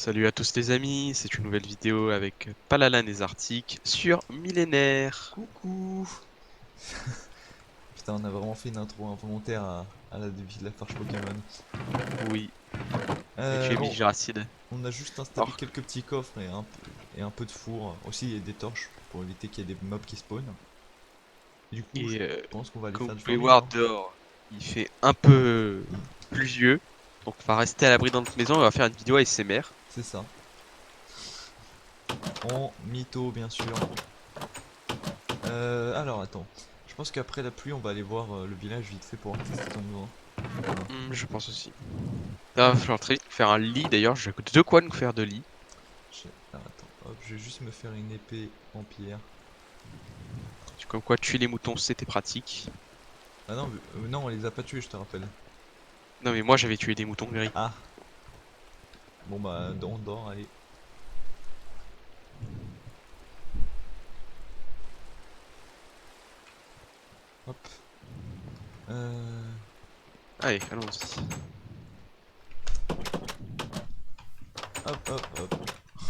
Salut à tous les amis, c'est une nouvelle vidéo avec Palalan et Zartik sur Millénaire. Coucou. Putain, on a vraiment fait une intro involontaire à la défi de la farce Pokémon. Oui, et tu es Bon, Migiracide. on a juste installé Alors, quelques petits coffres et un peu de four. Aussi, et des torches pour éviter qu'il y ait des mobs qui spawnent. Du coup, je et pense qu'on va aller comme faire vous du pouvez farming, voir non? dehors, il fait un peu pluvieux, donc on va rester à l'abri dans notre maison et on va faire une vidéo ASMR. C'est ça. En mytho, bien sûr. Alors, attends. Je pense qu'après la pluie, on va aller voir le village vite fait pour voir qu'est-ce qu'ils ont besoin. Voilà. Je pense aussi. Là, il va falloir très vite faire un lit d'ailleurs, j'ai de quoi nous faire de lit. Alors, attends. Hop, je vais juste me faire une épée en pierre. Comme quoi tuer les moutons c'était pratique. Ah non, non, on les a pas tués, je te rappelle. Non mais moi j'avais tué des moutons gris. Ah, bon bah, on dort, allez. Hop. Euh... Allez, allons-y. Hop, hop, hop.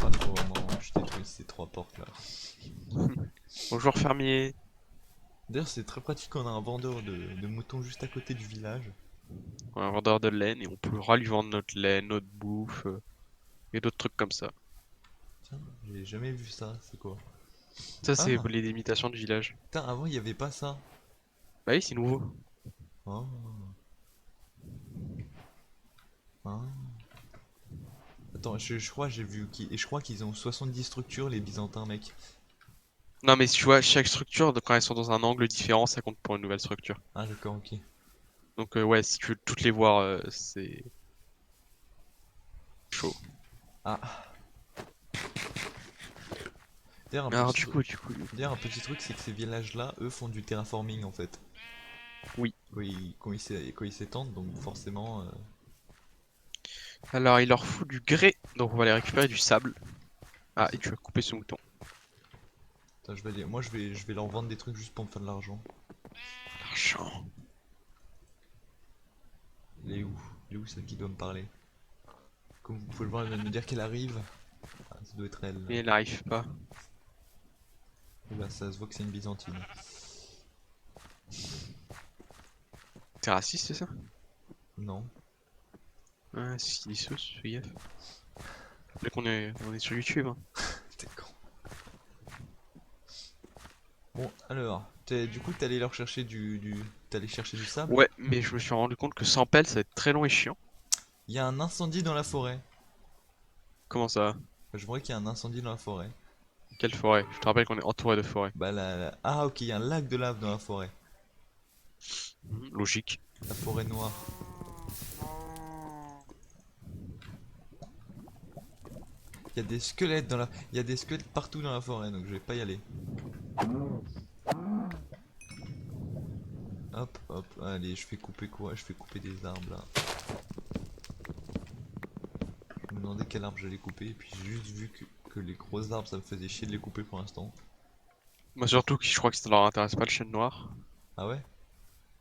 Ah, faut vraiment que je détruise ces trois portes là. Bonjour fermier. D'ailleurs, c'est très pratique qu'on a un vendeur de moutons juste à côté du village. On a un vendeur de laine et on pourra lui vendre notre laine, notre bouffe et d'autres trucs comme ça. Tiens, j'ai jamais vu ça, c'est quoi? Ça, c'est Ah, les limitations du village. putain, avant il y avait pas ça. Bah oui, c'est nouveau. Oh, ah. Attends, je crois j'ai vu et je crois qu'ils ont 70 structures les Byzantins, mec. Non, mais tu vois, chaque structure, quand elles sont dans un angle différent, ça compte pour une nouvelle structure. Ah, d'accord, ok. Donc, ouais, si tu veux toutes les voir, c'est chaud. Ah, d'ailleurs un Alors, petit truc, d'ailleurs, un petit truc, c'est que ces villages-là, eux, font du terraforming en fait. oui. Quand ils s'étendent, donc forcément. Alors, il leur faut du grès, donc on va aller récupérer du sable. Ah, et tu vas couper ce mouton. Attends, moi je vais leur vendre des trucs juste pour me faire de l'argent. L'argent. Il est où? Il est où celle qui doit me parler? Comme vous pouvez le voir, elle vient de me dire qu'elle arrive. Ah, ça doit être elle là. Mais elle n'arrive pas. Oula, ça se voit que c'est une byzantine. T'es raciste, c'est ça? Non. Ah, c'est des sauces, fais gaffe. Rappelez on est sur YouTube, hein. T'es con. Bon, alors, du coup, t'es allé leur chercher T'es allé chercher du sable? Ouais, mais je me suis rendu compte que sans pelle, ça va être très long et chiant. Il y a un incendie dans la forêt. Comment ça? Je vois qu'il y a un incendie dans la forêt. Quelle forêt? Je te rappelle qu'on est entouré de forêts. Bah Ah, ok, il y a un lac de lave dans la forêt. Logique. La forêt noire. Il y a des squelettes Il y a des squelettes partout dans la forêt, donc je vais pas y aller. Hop, hop, allez, je fais couper quoi? Je fais couper des arbres là. Je me demandais quel arbre j'allais couper, et puis j'ai juste vu que les gros arbres ça me faisait chier de les couper pour l'instant. Moi surtout que je crois que ça leur intéresse pas le chêne noir. Ah ouais?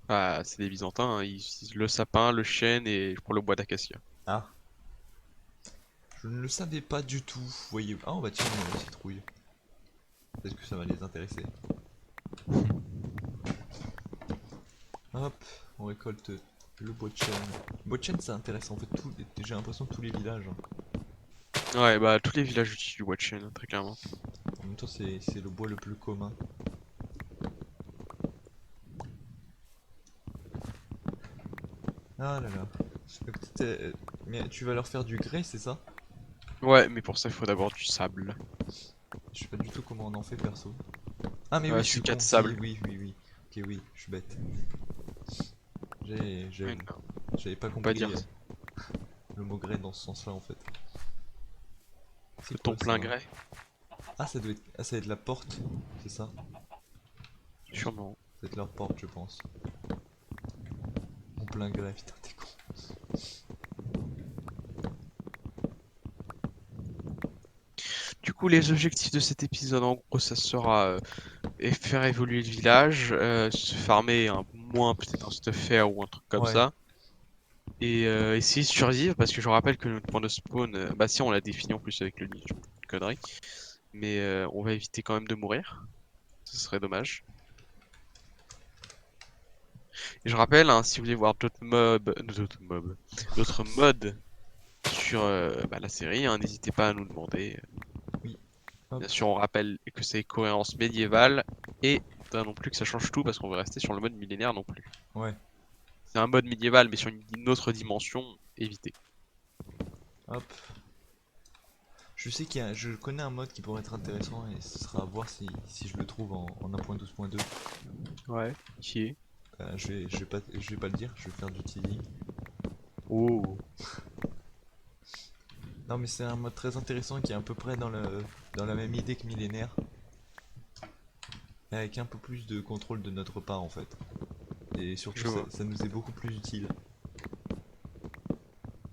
Ah, c'est des Byzantins, hein, ils utilisent le sapin, le chêne et pour le bois d'acacia. Ah, je ne le savais pas du tout, voyez. Ah, on va tirer dans la citrouille. Peut-être que ça va les intéresser. Hop, on récolte le bois de chêne. Le bois de chêne, ça intéresse en fait j'ai l'impression tous les villages, hein. Ouais, bah tous les villages utilisent du bois de chêne, hein, très clairement. En même temps, c'est le bois le plus commun. Ah là là. Mais tu vas leur faire du grès, c'est ça? Ouais, mais pour ça il faut d'abord du sable. Je sais pas du tout comment on en fait perso. Ah mais oui, Ouais, je suis c'est 4 con, si, sables. oui, oui, oui. Ok, oui, je suis bête. Ouais, J'avoue. non, J'avais pas faut pas dire compris le mot grès dans ce sens-là en fait. C'est de quoi ton plein ça? gré, Ah, ça doit être la porte, c'est ça? Je pense que ça sûrement. doit être leur porte, je pense. Mon plein gré, putain, t'es con. Du coup, les objectifs de cet épisode, en gros, ça sera faire évoluer le village, se farmer un moins peut-être un stuffer ou un truc comme Ouais, ça. et essayer de survivre parce que je rappelle que notre point de spawn, bah si on l'a défini en plus avec le lit, une connerie, mais on va éviter quand même de mourir, ce serait dommage. Et je rappelle, hein, si vous voulez voir d'autres modes sur bah, la série, hein, n'hésitez pas à nous demander. Oui. Hop. Bien sûr, on rappelle que c'est cohérence médiévale et pas non plus que ça change tout parce qu'on veut rester sur le mode millénaire non plus. Ouais. C'est un mode médiéval mais sur une autre dimension, évitez. Hop. Je sais je connais un mode qui pourrait être intéressant et ce sera à voir si je le trouve en 1.12.2. Ouais. Qui est? Je vais pas le dire, je vais faire du teasing. Oh. Non mais c'est un mode très intéressant qui est à peu près dans la même idée que millénaire. Avec un peu plus de contrôle de notre part en fait. Et surtout Je vois. ça nous est beaucoup plus utile.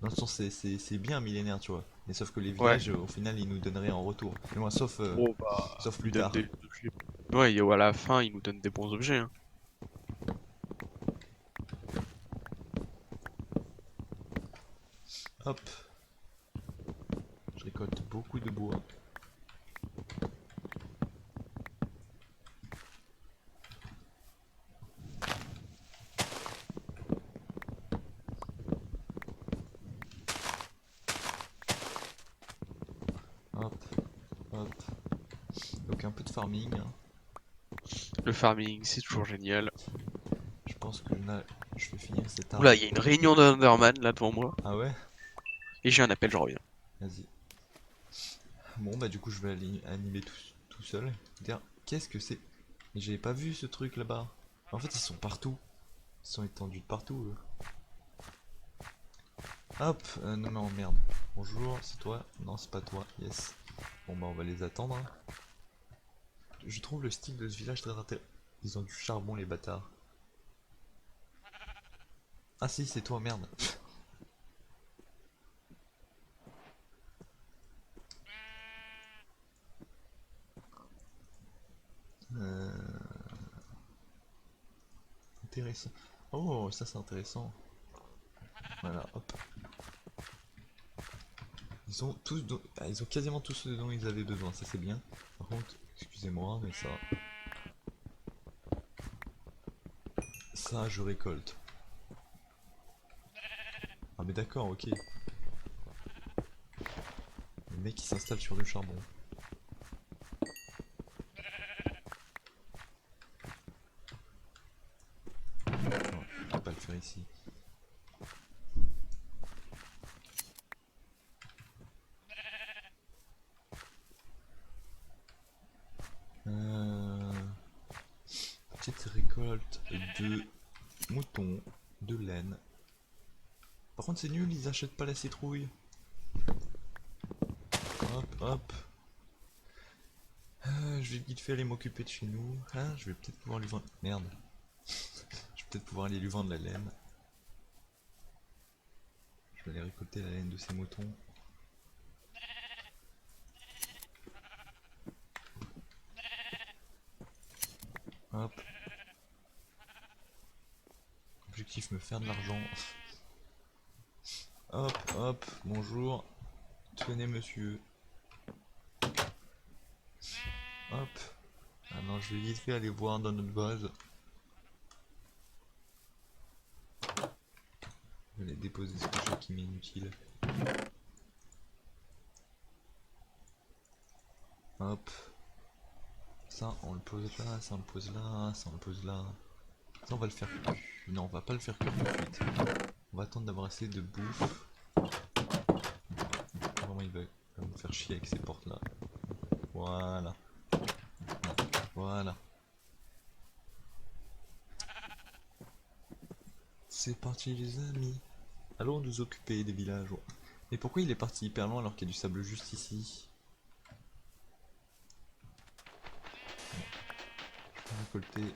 Dans le sens c'est bien millénaire tu vois. Mais sauf que les Ouais. villages au final ils nous donneraient en retour. Mais moi Bon bah, sauf il plus donne tard. des objets. Ouais, et à la fin, il nous donne des bons objets, hein. Hop. Je récolte beaucoup de bois. Hop. Hop. Donc un peu de farming, hein. Le farming, c'est toujours génial. Je pense que là je vais finir cet Oula, arbre. il y a une réunion d'Underman là devant moi. Ah ouais? Et j'ai un appel, je reviens. Vas-y. Bon bah du coup je vais animer tout seul. Dire qu'est-ce que c'est? Mais j'avais pas vu ce truc là-bas. En fait ils sont partout. Ils sont étendus de partout eux. Hop, non non merde. Bonjour, c'est toi? Non c'est pas toi, yes. Bon bah on va les attendre, hein. Je trouve le style de ce village très intéressant. Ils ont du charbon les bâtards. Ah si c'est toi, merde. Euh, intéressant. Oh ça c'est intéressant. Voilà, hop. Ils ont ils ont quasiment tout ce dont ils avaient besoin, ça c'est bien. Par contre, excusez-moi, mais ça je récolte. Ah mais d'accord, ok. Le mec il s'installe sur du charbon. Non, je vais pas le faire ici. Euh... Petite récolte de moutons, de laine. Par contre c'est nul, ils achètent pas la citrouille. Hop, hop. Je vais vite fait aller m'occuper de chez nous. Hein, je vais peut-être pouvoir lui vendre... Merde. Je vais peut-être pouvoir aller lui vendre la laine. Je vais aller récolter la laine de ces moutons. Hop. Objectif me faire de l'argent. Hop, hop, bonjour. Tenez monsieur. Hop. Ah non, je vais vite fait aller voir dans notre base. Je vais aller déposer ce que j'ai qui m'est inutile. Hop. Ça, on le pose là, ça on le pose là, ça on le pose là. Ça on va le faire cuire. Non, on va pas le faire cuire tout de suite. On va attendre d'avoir assez de bouffe. Vraiment il va me faire chier avec ces portes là. Voilà. Voilà. C'est parti les amis. Allons nous occuper des villages. Mais pourquoi il est parti hyper loin alors qu'il y a du sable juste ici? Je vais récolter.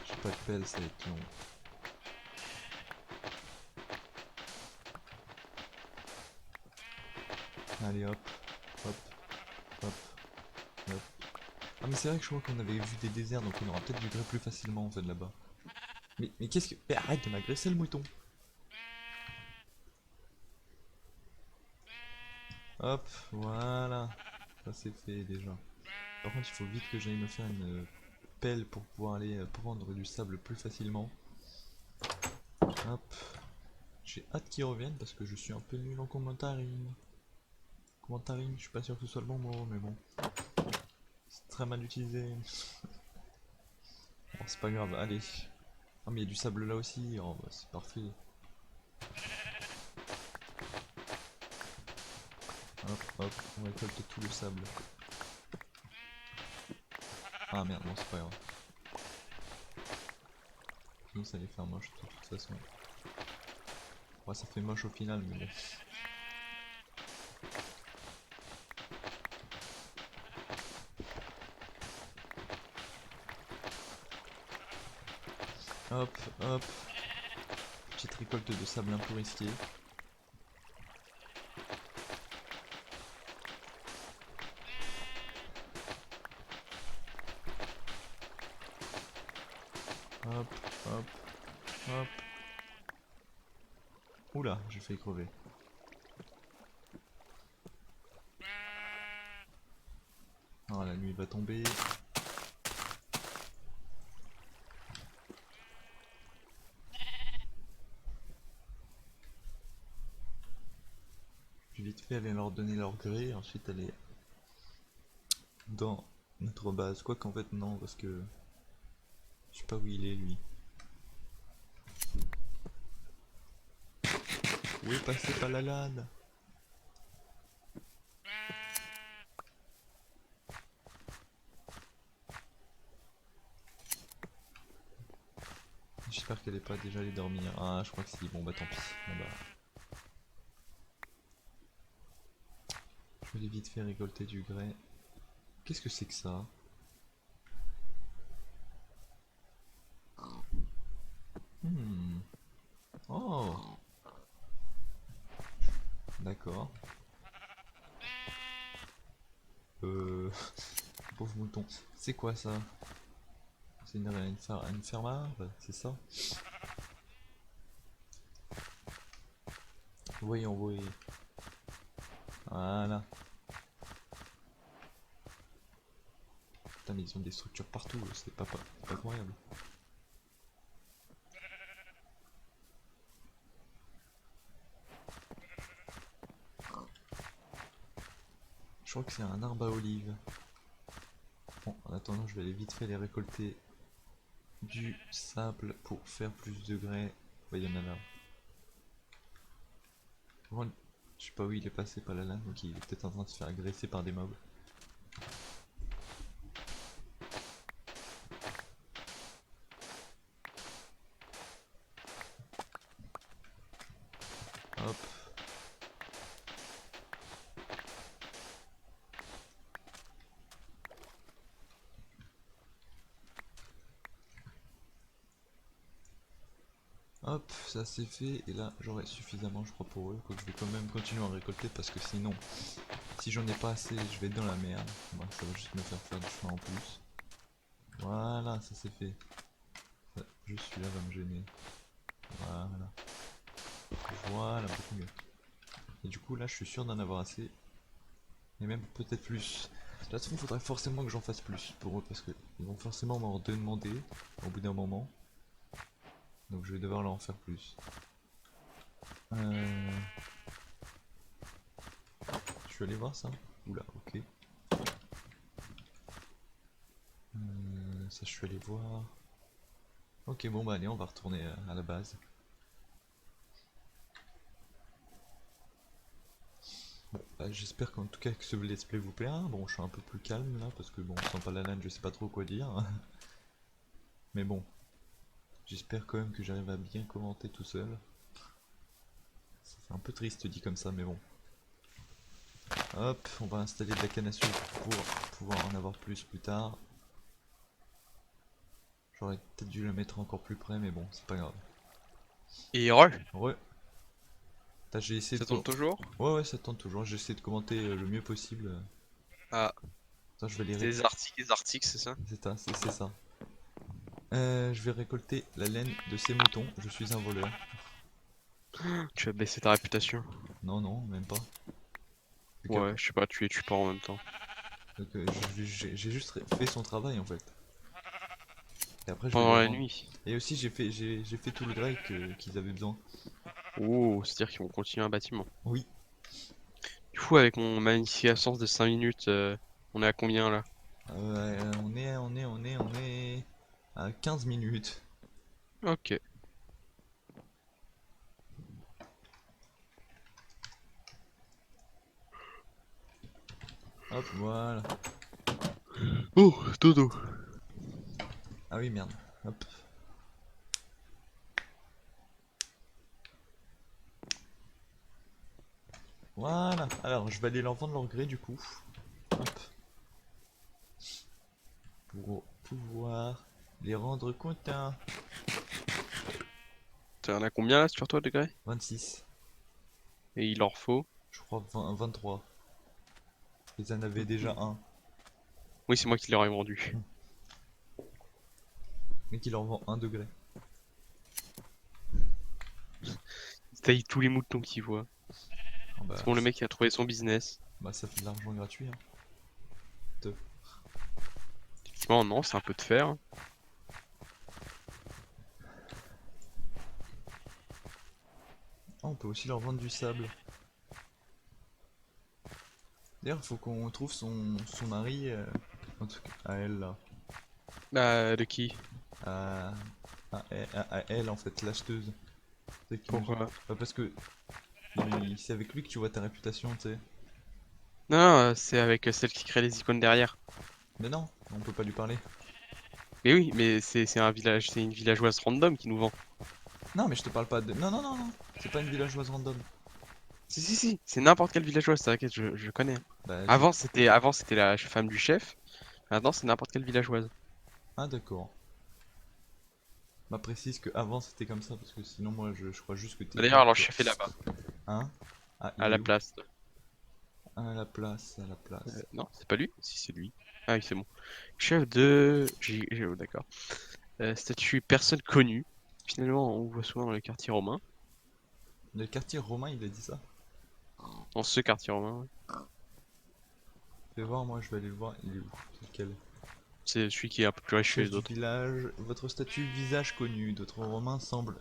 J'ai pas de pelle, ça va être long. Allez hop, hop, hop, hop. Ah mais c'est vrai que je crois qu'on avait vu des déserts donc on aura peut-être migré plus facilement en fait là-bas. Mais qu'est-ce que... Mais arrête de m'agresser le mouton. Hop, voilà. Ça c'est fait déjà. Par contre, il faut vite que j'aille me faire une pelle pour pouvoir aller prendre du sable plus facilement. Hop. J'ai hâte qu'ils reviennent parce que je suis un peu nul en commentaring. Commentaring, je suis pas sûr que ce soit le bon mot, mais bon. C'est très mal utilisé. Bon, c'est pas grave, allez. Ah, mais il y a du sable là aussi. Oh, bah, c'est parfait. Hop, hop, on récolte tout le sable. Ah merde, bon, c'est pas grave. Sinon, ça allait faire moche de toute façon. Ouais, ça fait moche au final, mais bon. Hop, hop. Petite récolte de sable un peu risquée. Hop, hop, hop. Oula, j'ai failli crever. Ah, la nuit va tomber. Je vais vite fait aller leur donner leur gré, ensuite aller dans notre base. Quoi qu'en fait, non, parce que je sais pas où il est lui. Où est passé Palalade? J'espère qu'elle est pas déjà allée dormir. Ah, je crois que si. Bon, bah tant pis. Bon, bah. Je vais aller vite fait récolter du grès. Qu'est-ce que c'est que ça? Hmm. Oh, d'accord. Pauvre mouton. C'est quoi ça? C'est une ferme, c'est ça? Voyons, voyons. Voilà. Putain, mais ils ont des structures partout, c'est pas incroyable. Je crois que c'est un arbre à olive. Bon, en attendant, je vais aller vite fait les récolter du sable pour faire plus de grès. Ouais, il y en a là. Bon, je sais pas où il est passé par la lame, donc il est peut-être en train de se faire agresser par des mobs. Hop. Hop, ça c'est fait, et là j'aurai suffisamment je crois pour eux, quoique je vais quand même continuer à récolter parce que sinon, si j'en ai pas assez, je vais être dans la merde. Bon, ça va juste me faire du chemin en plus. Voilà, ça c'est fait. Ça, juste celui-là va me gêner. Voilà. Voilà, beaucoup mieux. Et du coup là je suis sûr d'en avoir assez, et même peut-être plus. De toute façon il faudrait forcément que j'en fasse plus pour eux parce que ils vont forcément m'en demander au bout d'un moment. Donc je vais devoir leur en faire plus. Euh... Je suis allé voir ça. Oula, ok. Ça je suis allé voir. Ok, bon bah allez, on va retourner à la base. Bon, bah, j'espère qu'en tout cas que ce let's play vous plaira. Bon, je suis un peu plus calme là parce que bon, sans pas la LAN, je sais pas trop quoi dire. Mais bon, j'espère quand même que j'arrive à bien commenter tout seul. Ça fait un peu triste dit comme ça, mais bon. Hop, on va installer de la canne à sucre pour pouvoir en avoir plus tard. J'aurais peut-être dû la mettre encore plus près, mais bon, c'est pas grave. Et re, Ouais, j'ai essayé ça de... tourne toujours? Ouais, ouais, ça tente toujours. J'essaie de commenter le mieux possible. Ah, Attends, je vais les c'est ré... les articles, c'est ça? C'est ça, c'est ça. Je vais récolter la laine de ces moutons. Je suis un voleur. Tu vas baisser ta réputation. Non, non, même pas. Vu Ouais, qu'après- je sais pas, tu les tues pas en même temps. Donc, j'ai juste fait son travail en fait. Et après je vais les Pendant la revendre. nuit. Et aussi j'ai fait tout le grès qu'ils avaient besoin. Oh, c'est-à-dire qu'ils vont continuer un bâtiment. Oui. Du coup, avec mon magnifique absence de 5 minutes, on est à combien là? On est à 15 minutes. Ok. Hop, voilà. Oh, dodo. Ah oui, merde. Hop. Voilà. Alors, je vais aller leur vendre leur grès du coup. Hop. Pour pouvoir les rendre contents. T'en as combien là sur toi, degrés? 26. Et il leur faut? Je crois 23. Ils en avaient déjà un. Oui, c'est moi qui leur ai vendu. Mais qui leur vend 1 degré. Il taille tous les moutons qu'il voit. Ah bah, C'est bon, le mec il a trouvé son business. bah ça fait de l'argent gratuit. Hein. Effectivement, non, c'est un peu de fer. Ah, on peut aussi leur vendre du sable. D'ailleurs, faut qu'on trouve son mari, en tout cas, à elle là. Bah, de qui? À, à elle en fait, l'acheteuse. C'est qui nous... Pourquoi? Bah, parce que c'est avec lui que tu vois ta réputation, tu sais. Non, non, c'est avec celle qui crée les icônes derrière. Mais non, on peut pas lui parler. Mais oui, mais c'est un village, c'est une villageoise random qui nous vend. Non, mais je te parle pas de. Non, non, non, non. C'est pas une villageoise random. Si, si, si, c'est n'importe quelle villageoise, t'inquiète, je connais. Bah, Avant c'était la femme du chef. Maintenant, c'est n'importe quelle villageoise. ah, d'accord. Bah, précise que avant c'était comme ça, parce que sinon, moi je crois juste que t'es D'ailleurs, une. alors le chef est là-bas, Hein? Ah, à il est la où? place. À la place, à la place. Non, c'est pas lui? Si, c'est lui. Ah oui, c'est bon. Chef de... oh, d'accord. Statut personne connue. Finalement, on voit souvent dans les quartiers romains. Le quartier romain, il a dit ça. Dans ce quartier romain, ouais. Fais voir, moi je vais aller le voir. Il est où? C'est lequel? C'est celui qui est un peu plus riche que Chef les du autres. village, votre statut visage connu. D'autres Romains semblent.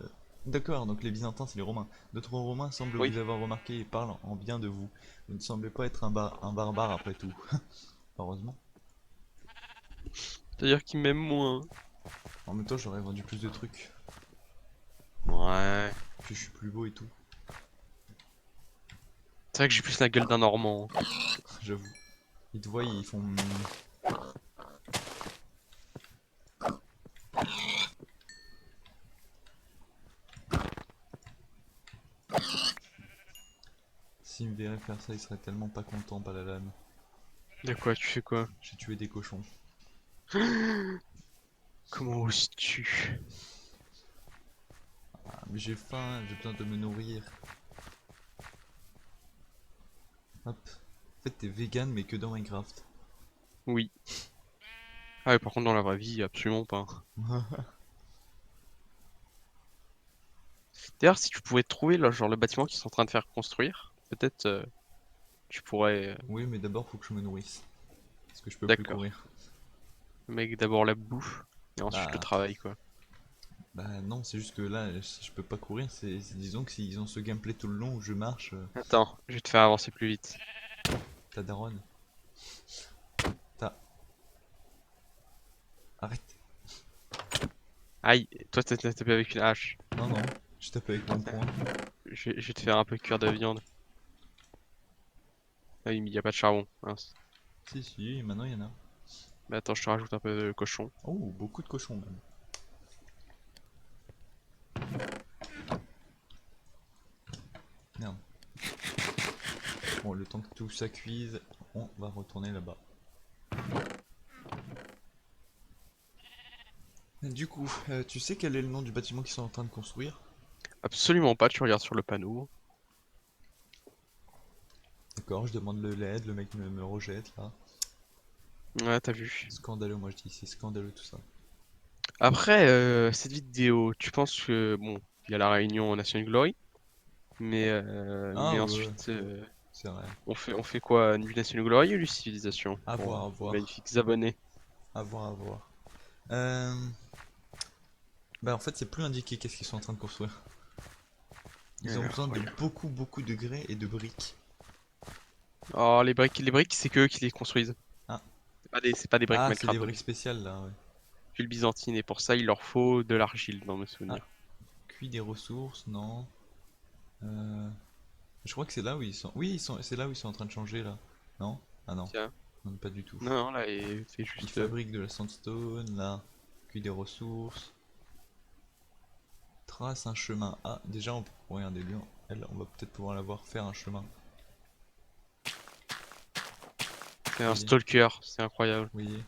D'accord, donc les Byzantins c'est les Romains. D'autres Romains semblent Oui. vous avoir remarqué et parlent en bien de vous. Vous ne semblez pas être un barbare après tout. Heureusement. C'est-à-dire qu'il m'aime moins. En même temps, j'aurais vendu plus de trucs. Ouais. Puis je suis plus beau et tout. C'est vrai que j'ai plus la gueule d'un Normand. J'avoue. Ils te voient, ils font. S'ils me verraient faire ça, ils seraient tellement pas contents, pas la lame. De quoi, tu fais quoi? J'ai tué des cochons. Comment oses-tu? Ah, mais j'ai faim, j'ai besoin de me nourrir. Hop. En fait, t'es vegan, mais que dans Minecraft. Oui. Ah ouais, par contre, dans la vraie vie, absolument pas. D'ailleurs, si tu pouvais trouver là, genre le bâtiment qu'ils sont en train de faire construire, peut-être tu pourrais. Oui, mais d'abord, faut que je me nourrisse. Parce que je peux plus D'accord. courir. Mec, d'abord la bouffe et ensuite le Bah, travail, quoi. bah non, c'est juste que là, si je peux pas courir, disons que s'ils ont ce gameplay tout le long où je marche, Attends, je vais te faire avancer plus vite. ta daronne. Ta. Arrête. Aïe, toi t'as tapé avec une hache. Non, non, je tape avec mon poing. Je vais te faire un peu cuire de viande. Ah oui, mais y a pas de charbon. Mince. Si, si, maintenant il y en a. Mais attends, je te rajoute un peu de cochon. Oh, beaucoup de cochons même. Merde. Bon, le temps que tout ça cuise, on va retourner là-bas. Du coup, tu sais quel est le nom du bâtiment qu'ils sont en train de construire? Absolument pas, tu regardes sur le panneau. D'accord, je demande le LED, le mec me rejette là. Ouais, t'as vu. Scandaleux, moi je dis, c'est scandaleux tout ça. Après, cette vidéo, tu penses que, bon, il y a la réunion Nation Glory, Ah mais ouais, ensuite, c'est vrai. on fait quoi? Du Nation Glory ou du Civilisation À pour voir, à nos voir. magnifiques abonnés? À voir, à voir. Euh... Bah en fait c'est plus indiqué qu'est-ce qu'ils sont en train de construire. Ils ont besoin de Regarde. beaucoup beaucoup de grès et de briques. Oh, les briques, c'est que eux qui les construisent. Ah, C'est pas des briques ah c'est des Minecraft briques d'habitude. spéciales là, ouais. Tuiles byzantines, et pour ça, il leur faut de l'argile, dans mes Ah, souvenirs. cuit des ressources, non. Euh... Je crois que c'est là où ils sont. Oui, c'est là où ils sont en train de changer là. Non? Ah non, Tiens. non pas du tout. Non, non, là, c'est Ils juste. fabriquent de la sandstone là. Cuit des ressources. Trace un chemin. Ah, déjà on peut. Regardez lui, elle, on va peut-être pouvoir la voir faire un chemin. C'est Vous un voyez? stalker, c'est incroyable. Vous voyez?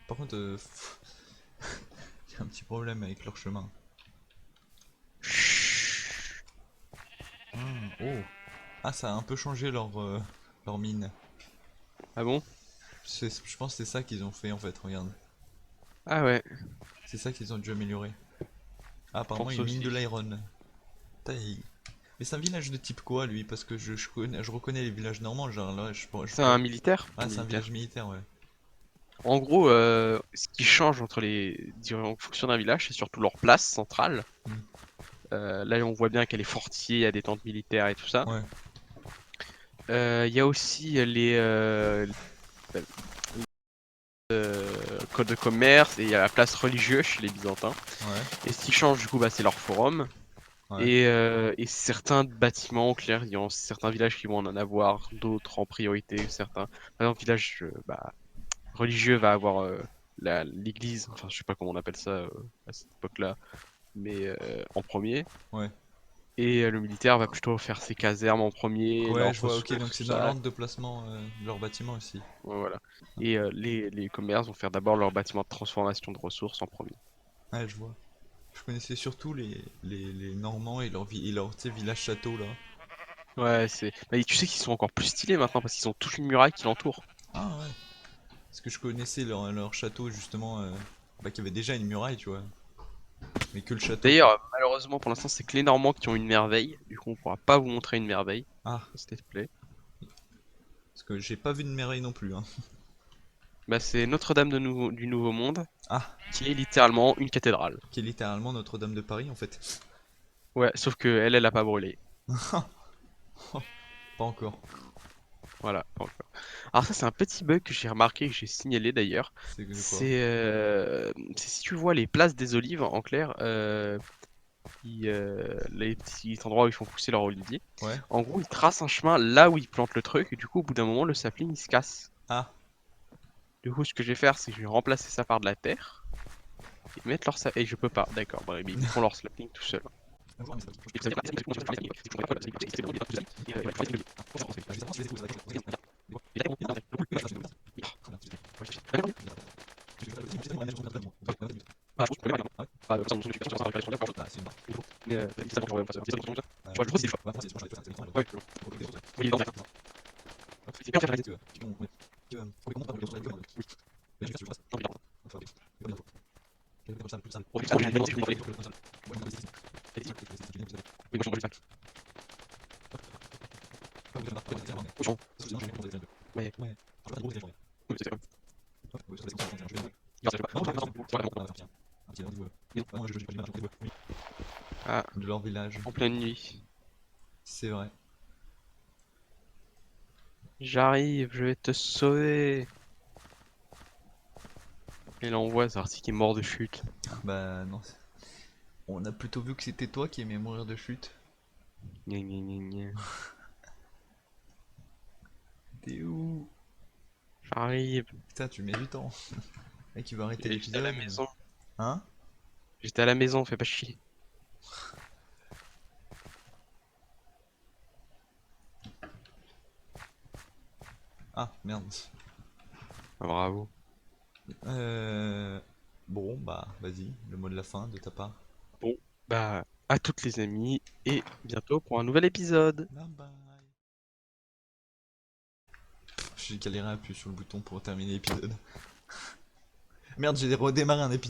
Par contre, il y a un petit problème avec leur chemin. Chut. Ah, oh! Ah, ça a un peu changé leur mine. Ah bon? Je pense que c'est ça qu'ils ont fait en fait, regarde. Ah ouais, C'est ça qu'ils ont dû améliorer. Ah, je apparemment, pense ils minent de aussi. l'iron. Putain, mais c'est un village de type quoi lui? Parce que je reconnais les villages normands, genre là, je C'est pourrais. un militaire? Un Ah, c'est un village militaire. militaire, ouais. En gros, ce qui change entre les différentes fonctions d'un village, c'est surtout leur place centrale. Hmm. Là, on voit bien qu'elle est fortifiée, il y a des tentes militaires et tout ça. Ouais, Il y a aussi codes de commerce et il y a la place religieuse chez les Byzantins. ouais, Et ce qui change, du coup, bah, c'est leur forum. ouais. Et certains bâtiments, clair, il y a certains villages qui vont en avoir, d'autres en priorité, certains. Par exemple, village religieux va avoir l'église, enfin je sais pas comment on appelle ça à cette époque-là, mais en premier. Ouais. Et le militaire va plutôt faire ses casernes en premier, Ouais, leurs je vois, ok, donc ressources, c'est tout dans ça. l'ordre de placement de leur bâtiment aussi. Ouais, voilà. Et les commerces vont faire d'abord leur bâtiment de transformation de ressources en premier. Ouais, je vois. Je connaissais surtout les Normands et leur tu sais, village château là. Ouais, bah, tu sais qu'ils sont encore plus stylés maintenant parce qu'ils ont toute une muraille qui l'entoure. Ah ouais. Parce que je connaissais leur château justement, bah, qui avait déjà une muraille, tu vois. Mais que le château quoi. D'ailleurs, malheureusement pour l'instant, c'est que les Normands qui ont une merveille. Du coup, on pourra pas vous montrer une merveille, Ah, s'il te plaît. parce que j'ai pas vu de merveille non plus, hein. Bah, c'est Notre-Dame du Nouveau Monde, Ah, qui est littéralement une cathédrale. qui est littéralement Notre-Dame de Paris en fait. Ouais, sauf que elle a pas brûlé. Pas encore. Voilà, pas encore. Alors ça, c'est un petit bug que j'ai remarqué, que j'ai signalé d'ailleurs. C'est de quoi? C'est si tu vois les places des olives, en clair, les petits endroits où ils font pousser leur olivier. Ouais. En gros, ils tracent un chemin là où ils plantent le truc, et du coup, au bout d'un moment, le sapling, il se casse. Ah, Du coup, ce que je vais faire, c'est que je vais remplacer ça par de la terre, et mettre leur sapling. Et je peux pas, d'accord, bah, mais ils font leur sapling tout seul. Ah, de leur village. en pleine nuit. C'est vrai. J'arrive, je vais te sauver. Et là, on voit Zarty qui est mort de chute. Bah non. On a plutôt vu que c'était toi qui aimais mourir de chute. Gna gna gna gna. T'es où? J'arrive. Putain, tu mets du temps. Mec, tu veux arrêter Et j'étais à la l'épisode? maison. Hein? J'étais à la maison, fais pas chier. Ah, merde. Ah, bravo. Euh... Bon, bah, vas-y, le mot de la fin de ta part. Bon, bah, à toutes les amis, et bientôt pour un nouvel épisode. Bye bye. J'ai galéré à appuyer sur le bouton pour terminer l'épisode. Merde, j'ai redémarré un épisode.